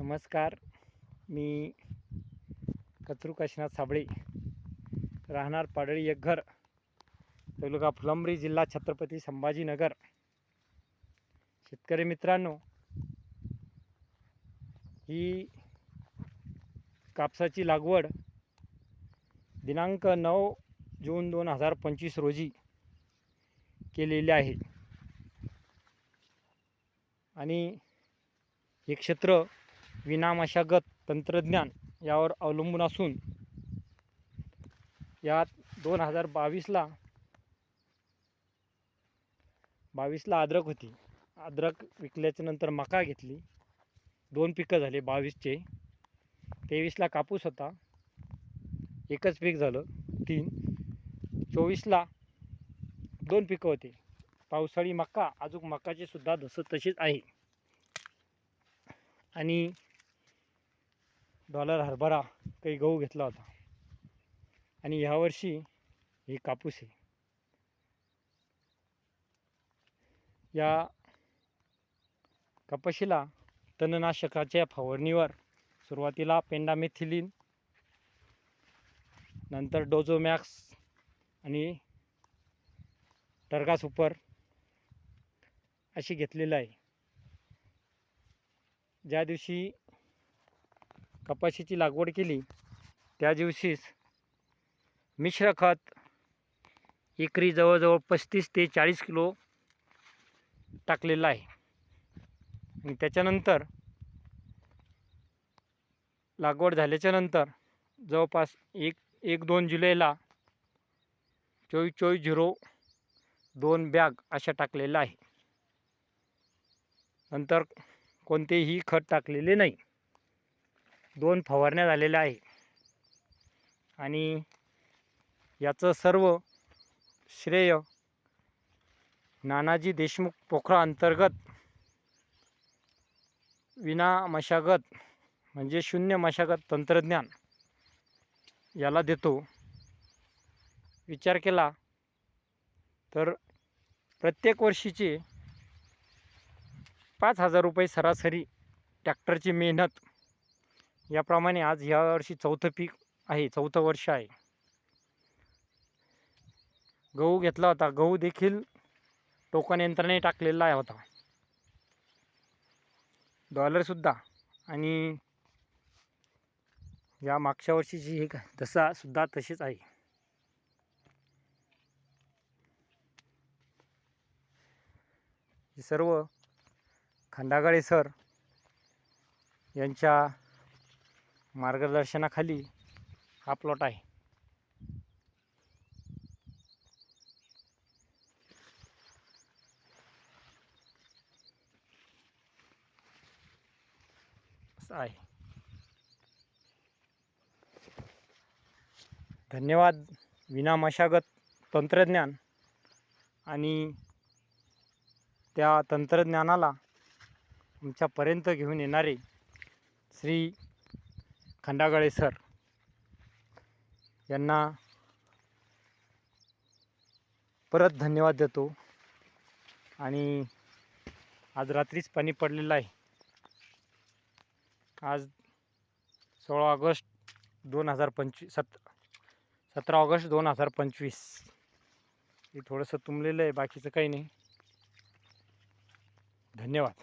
नमस्कार. मी कचरू काशीनाथ साबळे, राहणार पाडळी एक घर, तालुका फुलंब्री, जिल्हा छत्रपती संभाजीनगर. शेतकरी मित्रांनो, ही कापसाची लागवड दिनांक 9 जून 2025 रोजी केलेली आहे आणि हे क्षेत्र विनामशागत तंत्रज्ञान यावर अवलंबून असून यात 2022ला अद्रक होती. अद्रक विकल्याच्या नंतर मका घेतली. 2 पिकं झाले 22चे. 23ला कापूस होता, एकच पीक झालं 3. 24ला 2 पिकं होते, पावसाळी मका, अजून मकाचे सुद्धा तसेच आहे. आणि डॉलर हरभरा, काही गहू घेतला होता. आणि यावर्षी हे कापूस आहे. या कपाशीला तणनाशकाच्या फवारणीवर सुरुवातीला पेंडामेथिलीन, नंतर डोझोमॅक्स आणि टर्गा सुपर अशी घेतलेलं आहे. ज्या दिवशी कपाशीची लागवड केली त्या दिवशीच मिश्र खत एकरी जवळजवळ 35 ते 40 किलो टाकलेलं आहे. आणि त्याच्यानंतर लागवड झाल्याच्या नंतर जवळपास 1-2 जुलैला 24-24-02 बॅग अशा टाकलेल्या आहे. नंतर कोणतेही खत टाकलेले नाही. 2 फवारण्या झालेल्या आहे. आणि याचं सर्व श्रेय नानाजी देशमुख पोखरा अंतर्गत विना मशागत म्हणजे शून्य मशागत तंत्रज्ञान याला देतो. विचार केला तर प्रत्येक वर्षीचे 5,000 रुपये सरासरी ट्रॅक्टरची मेहनत, याप्रमाणे आज ह्या वर्षी 4थं पीक आहे, 4थं वर्ष आहे. गहू घेतला होता, गहू देखील टोकन यंत्राने टाकलेला होता, डॉलरसुद्धा. आणि या मागच्या वर्षीची ही दशा सुद्धा तशीच आहे. हे सर्व खंडागळे सर यांच्या मार्गदर्शनाखाली हा प्लॉट आहे. असं आहे. धन्यवाद. विना मशागत तंत्रज्ञान आणि त्या तंत्रज्ञानाला आमच्यापर्यंत घेऊन येणारे श्री खंडागळे सर यांना परत धन्यवाद देतो. आणि आज रात्रीच पाणी पडलेलं आहे. आज 16 ऑगस्ट 2025 17 ऑगस्ट 2025. हे थोडंसं तुंबलेलं आहे, बाकीचं काही नाही. धन्यवाद.